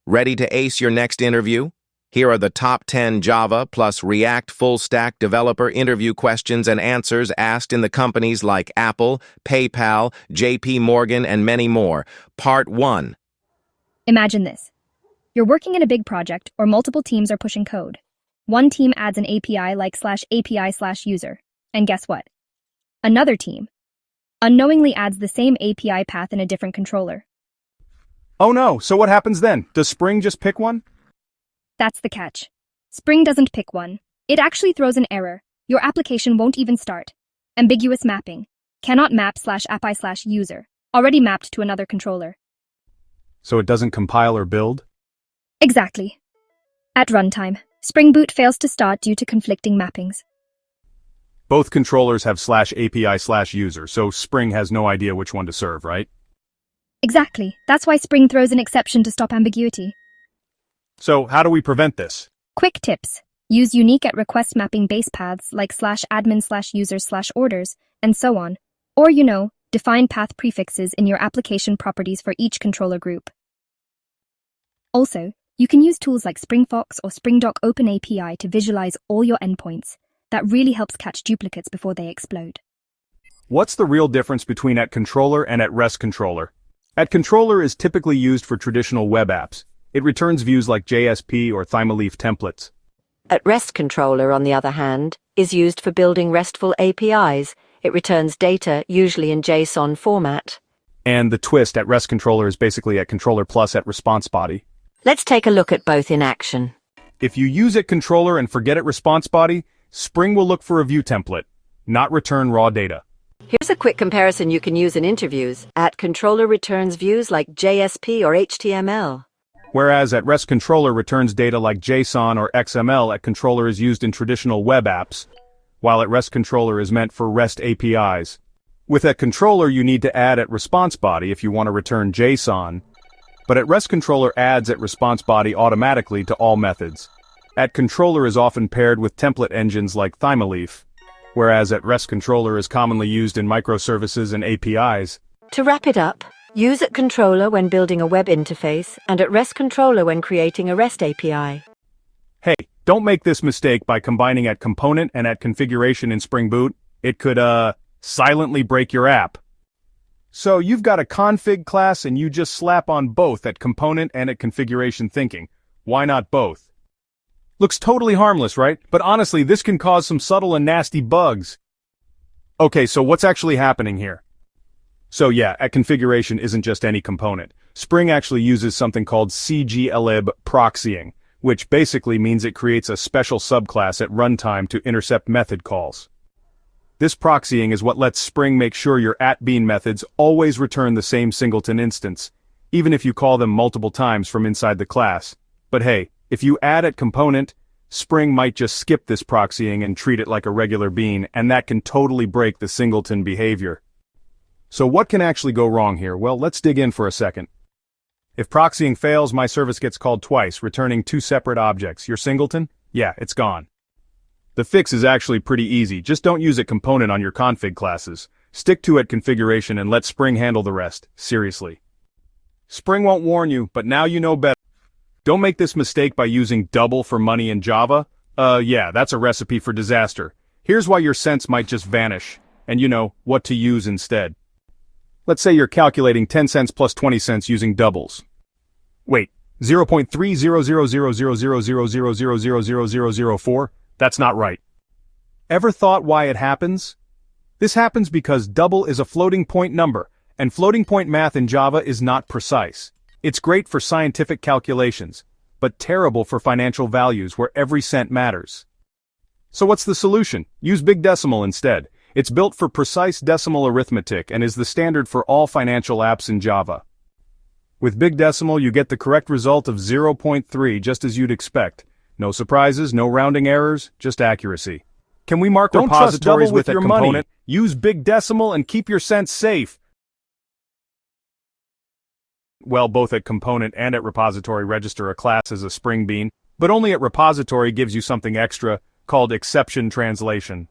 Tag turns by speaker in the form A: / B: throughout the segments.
A: Ready to ace your next interview? Here are the top 10 Java plus React full-stack developer interview questions and answers asked in the companies like Apple, PayPal, JP Morgan, and many more. Part 1.
B: Imagine this. You're working in a big project or multiple teams are pushing code. One team adds an API like /API/user. And guess what? Another team unknowingly adds the same API path in a different controller.
C: Oh no, so what happens then? Does Spring just pick one?
B: That's the catch. Spring doesn't pick one. It actually throws an error. Your application won't even start. Ambiguous mapping. Cannot map /API/user. Already mapped to another controller.
C: So it doesn't compile or build?
B: Exactly. At runtime, Spring Boot fails to start due to conflicting mappings.
C: Both controllers have /API/user, so Spring has no idea which one to serve, right?
B: Exactly. That's why Spring throws an exception to stop ambiguity.
C: So how do we prevent this?
B: Quick tips. Use unique at request mapping base paths like /admin/users/orders and so on. Or, define path prefixes in your application properties for each controller group. Also, you can use tools like SpringFox or SpringDoc Open API to visualize all your endpoints. That really helps catch duplicates before they explode.
C: What's the real difference between @controller and @rest controller? @controller is typically used for traditional web apps. It returns views like JSP or Thymeleaf templates.
D: @rest controller, on the other hand, is used for building RESTful APIs. It returns data, usually in JSON format.
C: And the twist, @rest controller is basically @controller plus @response body.
D: Let's take a look at both in action.
C: If you use @controller and forget @response body, Spring will look for a view template, not return raw data.
D: Here's a quick comparison you can use in interviews. @controller returns views like JSP or HTML.
C: Whereas @rest controller returns data like JSON or XML, @controller is used in traditional web apps, while @rest controller is meant for REST APIs. With @controller, you need to add @response body if you want to return JSON, but @rest controller adds @response body automatically to all methods. @controller is often paired with template engines like Thymeleaf, whereas @rest controller is commonly used in microservices and APIs.
D: To wrap it up, use @controller when building a web interface and @rest controller when creating a REST API.
C: Hey, don't make this mistake by combining @component and @configuration in Spring Boot. It could, silently break your app. So you've got a config class and you just slap on both @component and @configuration thinking. Why not both? Looks totally harmless, right? But honestly, this can cause some subtle and nasty bugs. Okay, so what's actually happening here? So yeah, @configuration isn't just any component. Spring actually uses something called cglib proxying, which basically means it creates a special subclass at runtime to intercept method calls. This proxying is what lets Spring make sure your @bean methods always return the same singleton instance, even if you call them multiple times from inside the class. But hey, if you add @component, Spring might just skip this proxying and treat it like a regular bean, and that can totally break the singleton behavior. So what can actually go wrong here? Well, let's dig in for a second. If proxying fails, my service gets called twice, returning two separate objects. Your singleton? Yeah, it's gone. The fix is actually pretty easy. Just don't use @component on your config classes. Stick to @configuration and let Spring handle the rest. Seriously. Spring won't warn you, but now you know better. Don't make this mistake by using double for money in Java. Yeah, that's a recipe for disaster. Here's why your cents might just vanish, and what to use instead. Let's say you're calculating 10 cents plus 20 cents using doubles. Wait, 0.3000000000004? That's not right. Ever thought why it happens? This happens because double is a floating point number, and floating point math in Java is not precise. It's great for scientific calculations, but terrible for financial values where every cent matters. So what's the solution? Use BigDecimal instead. It's built for precise decimal arithmetic and is the standard for all financial apps in Java. With BigDecimal, you get the correct result of 0.3 just as you'd expect. No surprises, no rounding errors, just accuracy. Can we mark repositories with your component? Use BigDecimal and keep your cents safe. Well, both @component and @repository register a class as a Spring Bean, but only @repository gives you something extra, called exception translation.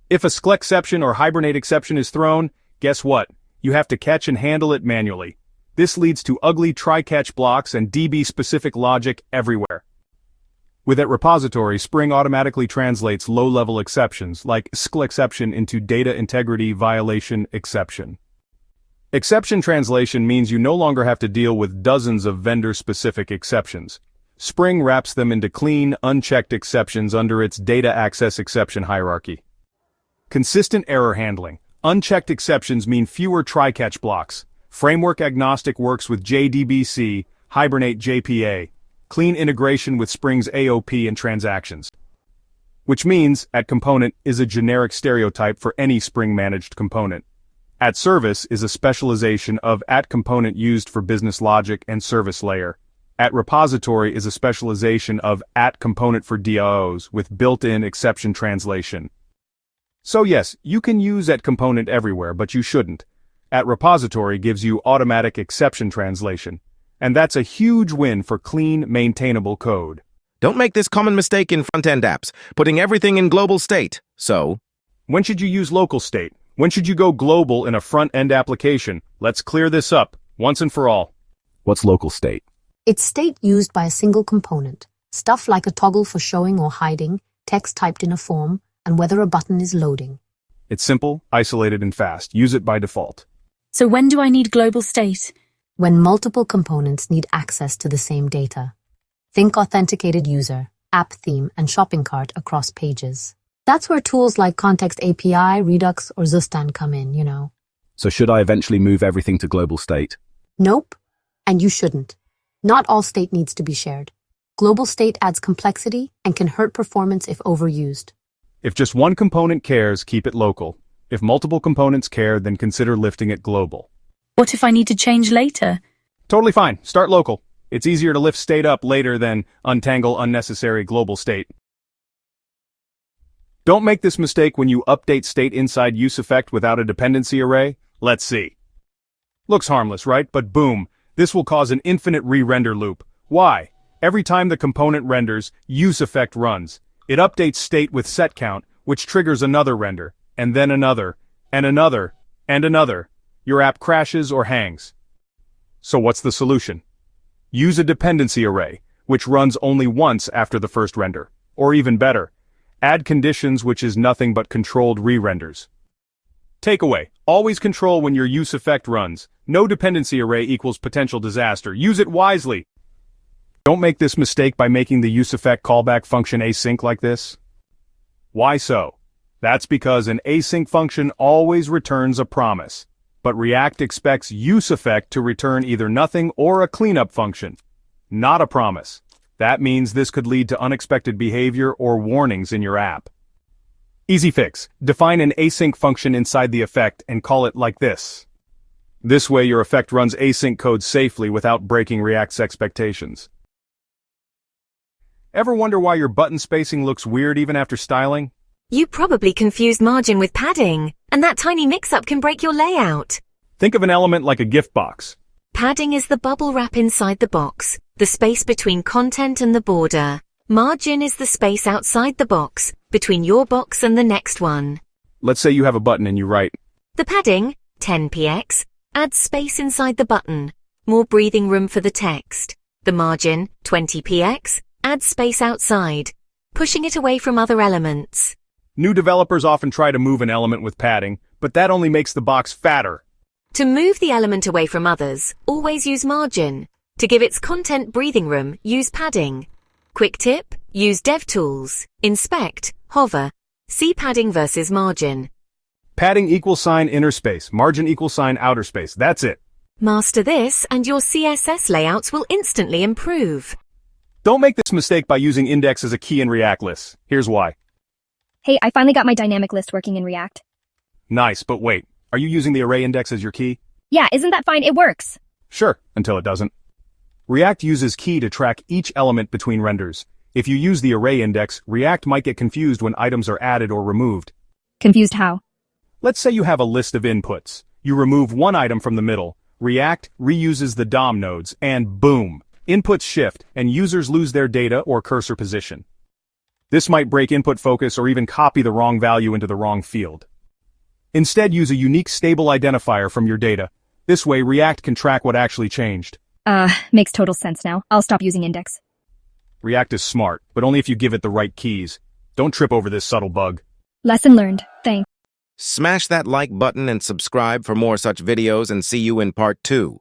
C: If a SCLException or Hibernate exception is thrown, guess what? You have to catch and handle it manually. This leads to ugly try-catch blocks and DB-specific logic everywhere. With at repository, Spring automatically translates low-level exceptions, like SQL exception, into data integrity violation exception. Exception translation means you no longer have to deal with dozens of vendor-specific exceptions. Spring wraps them into clean, unchecked exceptions under its data access exception hierarchy. Consistent error handling. Unchecked exceptions mean fewer try-catch blocks. Framework agnostic works with JDBC, Hibernate JPA. Clean integration with Spring's AOP and transactions. Which means, at component is a generic stereotype for any Spring-managed component. At service is a specialization of at component used for business logic and service layer. At repository is a specialization of at component for DAOs with built-in exception translation. So yes, you can use at component everywhere, but you shouldn't. At repository gives you automatic exception translation. And that's a huge win for clean, maintainable code.
A: Don't make this common mistake in front-end apps, putting everything in global state. So,
C: when should you use local state? When should you go global in a front-end application? Let's clear this up, once and for all.
E: What's local state?
F: It's state used by a single component. Stuff like a toggle for showing or hiding, text typed in a form, and whether a button is loading.
C: It's simple, isolated, and fast. Use it by default.
G: So when do I need global state?
F: When multiple components need access to the same data. Think authenticated user, app theme, and shopping cart across pages. That's where tools like Context API, Redux, or Zustan come in, you know.
E: So should I eventually move everything to global state?
F: Nope. And you shouldn't. Not all state needs to be shared. Global state adds complexity and can hurt performance if overused.
C: If just one component cares, keep it local. If multiple components care, then consider lifting it global.
G: What if I need to change later?
C: Totally fine. Start local. It's easier to lift state up later than untangle unnecessary global state. Don't make this mistake when you update state inside useEffect without a dependency array. Let's see. Looks harmless, right? But boom, this will cause an infinite re-render loop. Why? Every time the component renders, useEffect runs. It updates state with setCount, which triggers another render, and then another, and another, and another. Your app crashes or hangs. So what's the solution? Use a dependency array, which runs only once after the first render. Or even better, add conditions, which is nothing but controlled re-renders. Takeaway: always control when your useEffect runs. No dependency array equals potential disaster. Use it wisely. Don't make this mistake by making the useEffect callback function async like this. Why so? That's because an async function always returns a promise. But React expects useEffect to return either nothing or a cleanup function, not a promise. That means this could lead to unexpected behavior or warnings in your app. Easy fix: define an async function inside the effect and call it like this. This way your effect runs async code safely without breaking React's expectations. Ever wonder why your button spacing looks weird even after styling?
H: You probably confused margin with padding, and that tiny mix-up can break your layout.
C: Think of an element like a gift box.
H: Padding is the bubble wrap inside the box, the space between content and the border. Margin is the space outside the box, between your box and the next one.
C: Let's say you have a button and you write,
H: The padding, 10px, adds space inside the button, more breathing room for the text. The margin, 20px, adds space outside, pushing it away from other elements.
C: New developers often try to move an element with padding, but that only makes the box fatter.
H: To move the element away from others, always use margin. To give its content breathing room, use padding. Quick tip, use DevTools. Inspect, hover. See padding versus margin.
C: Padding =sign inner space, margin =sign outer space. That's it.
H: Master this and your CSS layouts will instantly improve.
C: Don't make this mistake by using index as a key in React lists. Here's why.
B: Hey, I finally got my dynamic list working in React.
C: Nice, but wait. Are you using the array index as your key?
B: Yeah, isn't that fine? It works.
C: Sure, until it doesn't. React uses key to track each element between renders. If you use the array index, React might get confused when items are added or removed.
B: Confused how?
C: Let's say you have a list of inputs. You remove one item from the middle. React reuses the DOM nodes, and boom! Inputs shift, and users lose their data or cursor position. This might break input focus or even copy the wrong value into the wrong field. Instead, use a unique stable identifier from your data. This way, React can track what actually changed.
B: Makes total sense now. I'll stop using index.
C: React is smart, but only if you give it the right keys. Don't trip over this subtle bug.
B: Lesson learned. Thanks.
A: Smash that like button and subscribe for more such videos, and see you in part 2.